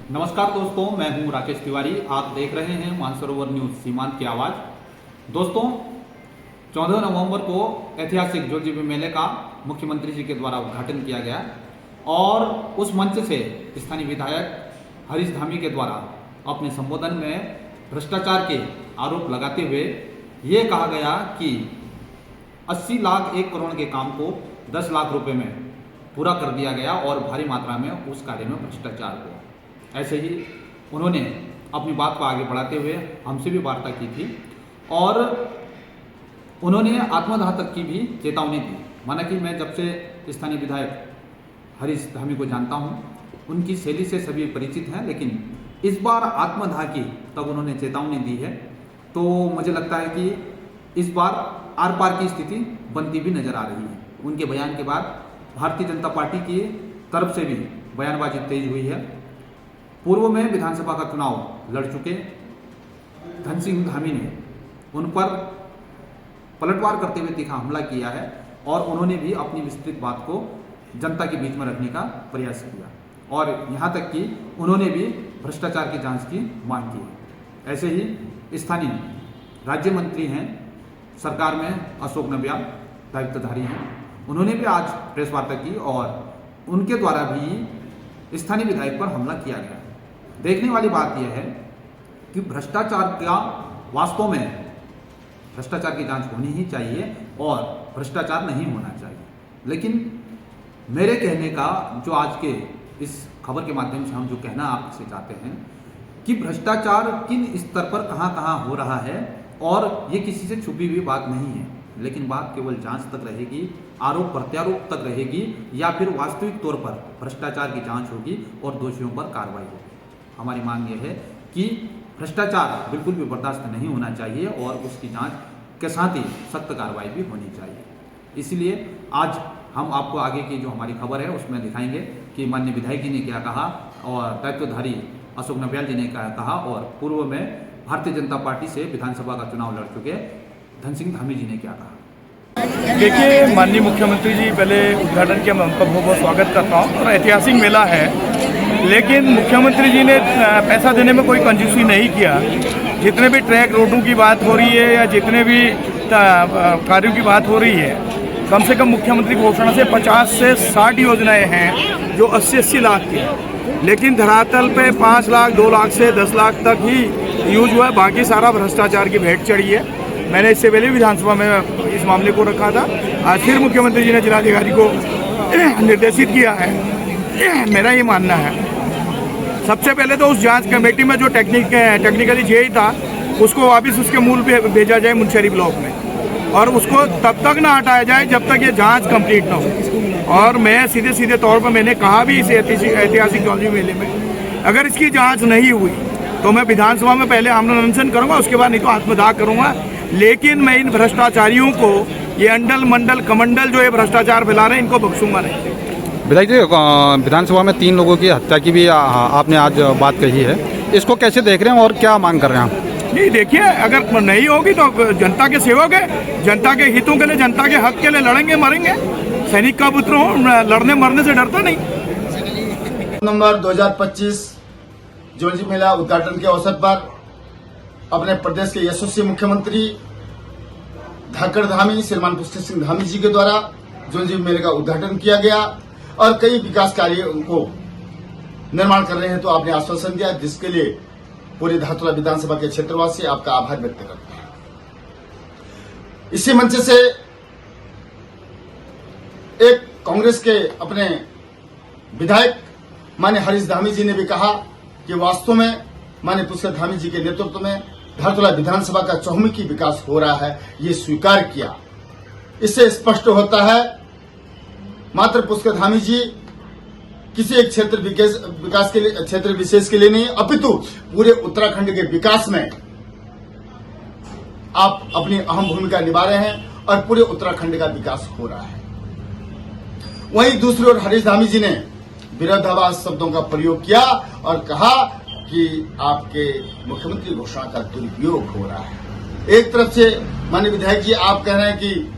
नमस्कार दोस्तों, मैं हूं राकेश तिवारी। आप देख रहे हैं मानसरोवर न्यूज सीमांत की आवाज़। दोस्तों, 14 नवंबर को ऐतिहासिक जोजीबी मेले का मुख्यमंत्री जी के द्वारा उद्घाटन किया गया और उस मंच से स्थानीय विधायक हरीश धामी के द्वारा अपने संबोधन में भ्रष्टाचार के आरोप लगाते हुए ये कहा गया कि 80 लाख 1 करोड़ के काम को 10 लाख रुपए में पूरा कर दिया गया और भारी मात्रा में उस कार्य में भ्रष्टाचार हुआ। ऐसे ही उन्होंने अपनी बात को आगे बढ़ाते हुए हमसे भी वार्ता की थी और उन्होंने आत्मदाह तक की भी चेतावनी दी। माना कि मैं जब से स्थानीय विधायक हरीश धामी को जानता हूं, उनकी शैली से सभी परिचित हैं, लेकिन इस बार आत्मदाह की तब उन्होंने चेतावनी दी है। तो मुझे लगता है कि इस बार आर पार की स्थिति बनती भी नजर आ रही है। उनके बयान के बाद भारतीय जनता पार्टी की तरफ से भी बयानबाजी तेज हुई है। पूर्व में विधानसभा का चुनाव लड़ चुके धन सिंह धामी ने उन पर पलटवार करते हुए तीखा हमला किया है और उन्होंने भी अपनी विस्तृत बात को जनता के बीच में रखने का प्रयास किया और यहाँ तक कि उन्होंने भी भ्रष्टाचार की जांच की मांग की है। ऐसे ही स्थानीय राज्य मंत्री हैं सरकार में अशोक नबियाल, दायित्वधारी हैं, उन्होंने भी आज प्रेस वार्ता की और उनके द्वारा भी स्थानीय विधायक पर हमला किया गया। देखने वाली बात यह है कि भ्रष्टाचार का वास्तव में भ्रष्टाचार की जांच होनी ही चाहिए और भ्रष्टाचार नहीं होना चाहिए। लेकिन मेरे कहने का जो आज के इस खबर के माध्यम से हम जो कहना आपसे चाहते हैं कि भ्रष्टाचार किन स्तर पर कहां कहां हो रहा है और ये किसी से छुपी हुई बात नहीं है, लेकिन बात केवल जांच तक रहेगी, आरोप प्रत्यारोप तक रहेगी या फिर वास्तविक तौर पर भ्रष्टाचार की जांच होगी और दोषियों पर कार्रवाई होगी। हमारी मांग यह है कि भ्रष्टाचार बिल्कुल भी बर्दाश्त नहीं होना चाहिए और उसकी जांच के साथ ही सख्त कार्रवाई भी होनी चाहिए। इसलिए आज हम आपको आगे की जो हमारी खबर है उसमें दिखाएंगे कि माननीय विधायक जी ने क्या कहा और दायित्वधारी अशोक नबियाल जी ने क्या कहा और पूर्व में भारतीय जनता पार्टी से विधानसभा का चुनाव लड़ चुके धन सिंह धामी जी ने क्या कहा। देखिए, माननीय मुख्यमंत्री जी, पहले उद्घाटन के मैं उनका बहुत बहुत स्वागत करता हूँ और ऐतिहासिक मेला है, लेकिन मुख्यमंत्री जी ने पैसा देने में कोई कंजूसी नहीं किया। जितने भी ट्रैक रोडों की बात हो रही है या जितने भी कार्यों की बात हो रही है, कम से कम मुख्यमंत्री घोषणा से 50 से 60 योजनाएं हैं जो 80-80 लाख की, लेकिन धरातल पे 5 लाख 2 लाख से 10 लाख तक ही यूज हुआ है। बाकी सारा भ्रष्टाचार की भेंट चढ़ी है। मैंने इससे पहले विधानसभा में इस मामले को रखा था। आज फिर मुख्यमंत्री जी ने जिलाधिकारी को निर्देशित किया है। मेरा ये मानना है, सबसे पहले तो उस जांच कमेटी में जो टेक्निकली जेई था उसको वापस उसके मूल पे भेजा जाए मुनस्यारी ब्लॉक में और उसको तब तक ना हटाया जाए जब तक ये जांच कंप्लीट ना हो। और मैं सीधे तौर पर मैंने कहा भी इस ऐतिहासिक जोजीबी मेले में अगर इसकी जांच नहीं हुई तो मैं विधानसभा में पहले आमरण अनशन करूंगा, उसके बाद नहीं तो आत्मदाह करूंगा। लेकिन मैं इन भ्रष्टाचारियों को, ये अंडल मंडल कमंडल जो ये भ्रष्टाचार फैला रहे हैं, इनको बख्शूंगा नहीं। विधायक जी, विधानसभा में 3 लोगों की हत्या की भी आपने आज बात कही है, इसको कैसे देख रहे हैं और क्या मांग कर रहे हैं आप? नहीं, देखिए, अगर नहीं होगी तो जनता के सेवक है, जनता के हितों के लिए, जनता के हक के लिए लड़ेंगे मरेंगे। सैनिक का पुत्र हो, लड़ने मरने से डरता नहीं। नवंबर 2025 जोजीबी मेला उद्घाटन के अवसर पर अपने प्रदेश के यशस्वी मुख्यमंत्री धाकड़ धामी श्रीमान पुष्कर सिंह धामी जी के द्वारा जोजीबी मेले का उद्घाटन किया गया और कई विकास कार्यों को निर्माण कर रहे हैं। तो आपने आश्वासन दिया, जिसके लिए पूरे धातुला विधानसभा के क्षेत्रवासी आपका आभार व्यक्त करते हैं। इसी मंच से एक कांग्रेस के अपने विधायक माननीय हरीश धामी जी ने भी कहा कि वास्तव में माननीय पुष्कर धामी जी के नेतृत्व में धारतुला विधानसभा का चहुमुखी विकास हो रहा है, ये स्वीकार किया। इससे स्पष्ट होता है मात्र पुष्कर धामी जी किसी एक क्षेत्र विकास के लिए, क्षेत्र विशेष के लिए नहीं, अपितु पूरे उत्तराखंड के विकास में आप अपनी अहम भूमिका निभा रहे हैं और पूरे उत्तराखंड का विकास हो रहा है। वहीं दूसरी ओर हरीश धामी जी ने विरोधाभास शब्दों का प्रयोग किया और कहा कि आपके मुख्यमंत्री घोषणा का दुरुपयोग हो रहा है। एक तरफ से माननीय विधायक जी आप कह रहे हैं कि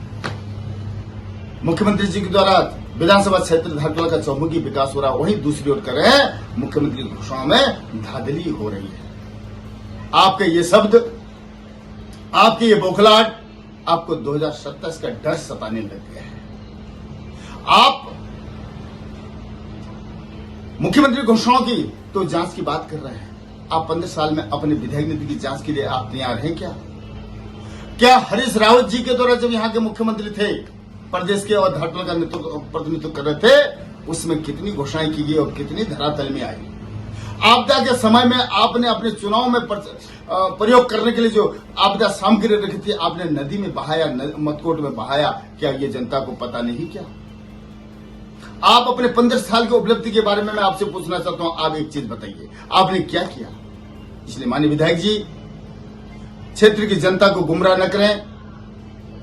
मुख्यमंत्री जी के द्वारा विधानसभा क्षेत्र धारतुला का चौमुखी विकास हो रहा है, वहीं दूसरी ओर कर रहे हैं मुख्यमंत्री की घोषणाओं में धांधली हो रही है। आपके ये शब्द, आपकी ये बौखलाहट आपको 2027 का डर सताने लग गया है। आप मुख्यमंत्री घोषणाओं की तो जांच की बात कर रहे हैं। आप 15 साल में अपने विधायक नीति की जांच के लिए आप तैयार हैं क्या? क्या हरीश रावत जी के द्वारा जब यहाँ के मुख्यमंत्री थे, प्रदेश के और धारतुला का प्रतिनिधित्व कर रहे थे, उसमें कितनी घोषणाएं की गई और कितनी धरातल में आई? आपदा के समय में आपने अपने चुनाव में प्रयोग करने के लिए जो आपदा सामग्री रखी थी, आपने नदी में बहाया, मतकोट में बहाया। क्या ये जनता को पता नहीं क्या? आप अपने 15 साल की उपलब्धि के बारे में मैं आपसे पूछना चाहता हूं। आप एक चीज बताइए, आपने क्या किया? इसलिए माननीय विधायक जी, क्षेत्र की जनता को गुमराह न करें।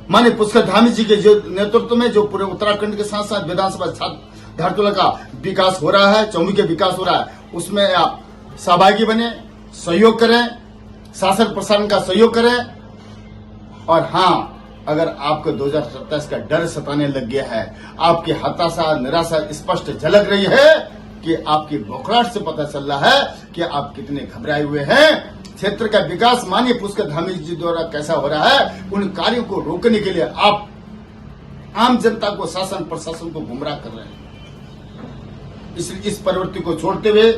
माननीय पुष्कर धामी जी के जो नेतृत्व में जो पूरे उत्तराखंड के साथ साथ विधानसभा धारतुला का विकास हो रहा है, चौमुखी विकास हो रहा है, उसमें आप सहभागी बने, सहयोग करें, शासन प्रशासन का सहयोग करें। और हां, अगर आपको 2027 का डर सताने लग गया है, आपकी हताशा निराशा स्पष्ट झलक रही है कि आपकी बौखलाहट से पता चल रहा है कि आप कितने घबराए हुए हैं। क्षेत्र का विकास माननीय पुष्कर धामी जी द्वारा कैसा हो रहा है, उन कार्यों को रोकने के लिए आप आम जनता को, शासन प्रशासन को गुमराह कर रहे हैं। इस प्रवृत्ति को छोड़ते हुए,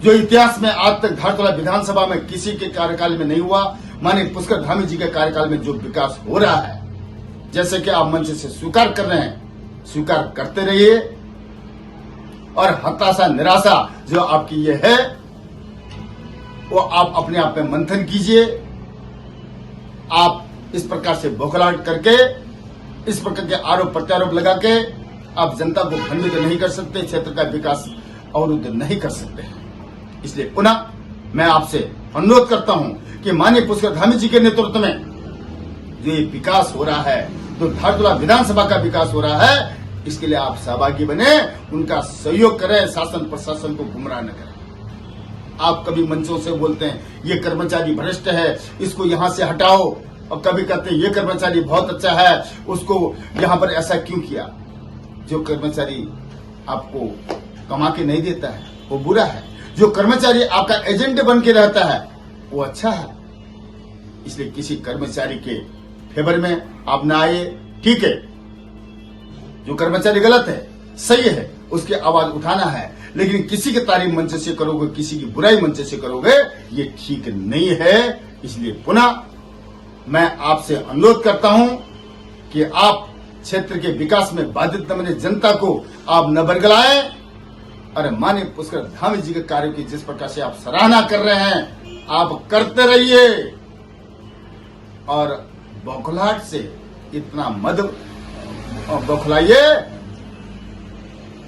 जो इतिहास में आज तक धारतुला विधानसभा में किसी के कार्यकाल में नहीं हुआ, माननीय पुष्कर धामी जी के कार्यकाल में जो विकास हो रहा है, जैसे कि आप मंच से स्वीकार कर रहे हैं, स्वीकार करते रहिए। और हताशा निराशा जो आपकी ये है, वो आप अपने आप में मंथन कीजिए। आप इस प्रकार से बौखलाहट करके, इस प्रकार के आरोप प्रत्यारोप लगा के आप जनता को भ्रमित नहीं कर सकते, क्षेत्र का विकास अवरुद्ध नहीं कर सकते हैं। इसलिए पुनः मैं आपसे अनुरोध करता हूं कि माननीय पुष्कर धामी जी के नेतृत्व में जो ये विकास हो रहा है, तो धारतुला विधानसभा का विकास हो रहा है, इसके लिए आप सहभागी बने, उनका सहयोग करें, शासन प्रशासन को गुमराह न करें। आप कभी मंचों से बोलते हैं ये कर्मचारी भ्रष्ट है, इसको यहां से हटाओ, और कभी कहते हैं ये कर्मचारी बहुत अच्छा है, उसको यहां पर ऐसा क्यों किया? जो कर्मचारी आपको कमा के नहीं देता है वो बुरा है, जो कर्मचारी आपका एजेंट बन के रहता है वो अच्छा है। इसलिए किसी कर्मचारी के फेवर में आप ना आइए। ठीक है, जो कर्मचारी गलत है, सही है, उसकी आवाज उठाना है, लेकिन किसी की तारीफ मंच से करोगे, किसी की बुराई मंच से करोगे, ये ठीक नहीं है। इसलिए पुनः मैं आपसे अनुरोध करता हूं कि आप क्षेत्र के विकास में बाधित न बने, जनता को आप न बरगलाएं। और माननीय पुष्कर धामी जी के कार्यों की जिस प्रकार से आप सराहना कर रहे हैं, आप करते रहिए। और बौखलाहट से इतना मत बौखलाइए।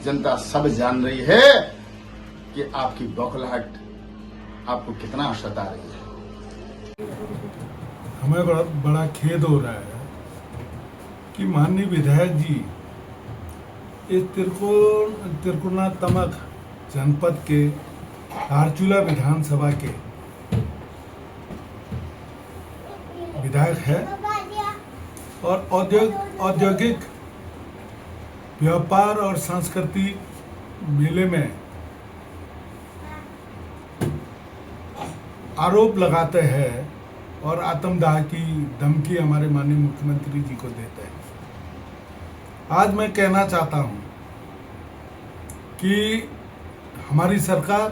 जनता सब जान रही है कि आपकी बौखलाहट आपको कितना सता रही है। हमें बड़ा खेद हो रहा है कि माननीय विधायक जी इस त्रिकोणात्मक जनपद के धारचूला विधानसभा के विधायक है और औद्योगिक व्यापार और सांस्कृतिक मेले में आरोप लगाते हैं और आत्मदाह की धमकी हमारे माननीय मुख्यमंत्री जी को देते हैं। आज मैं कहना चाहता हूं कि हमारी सरकार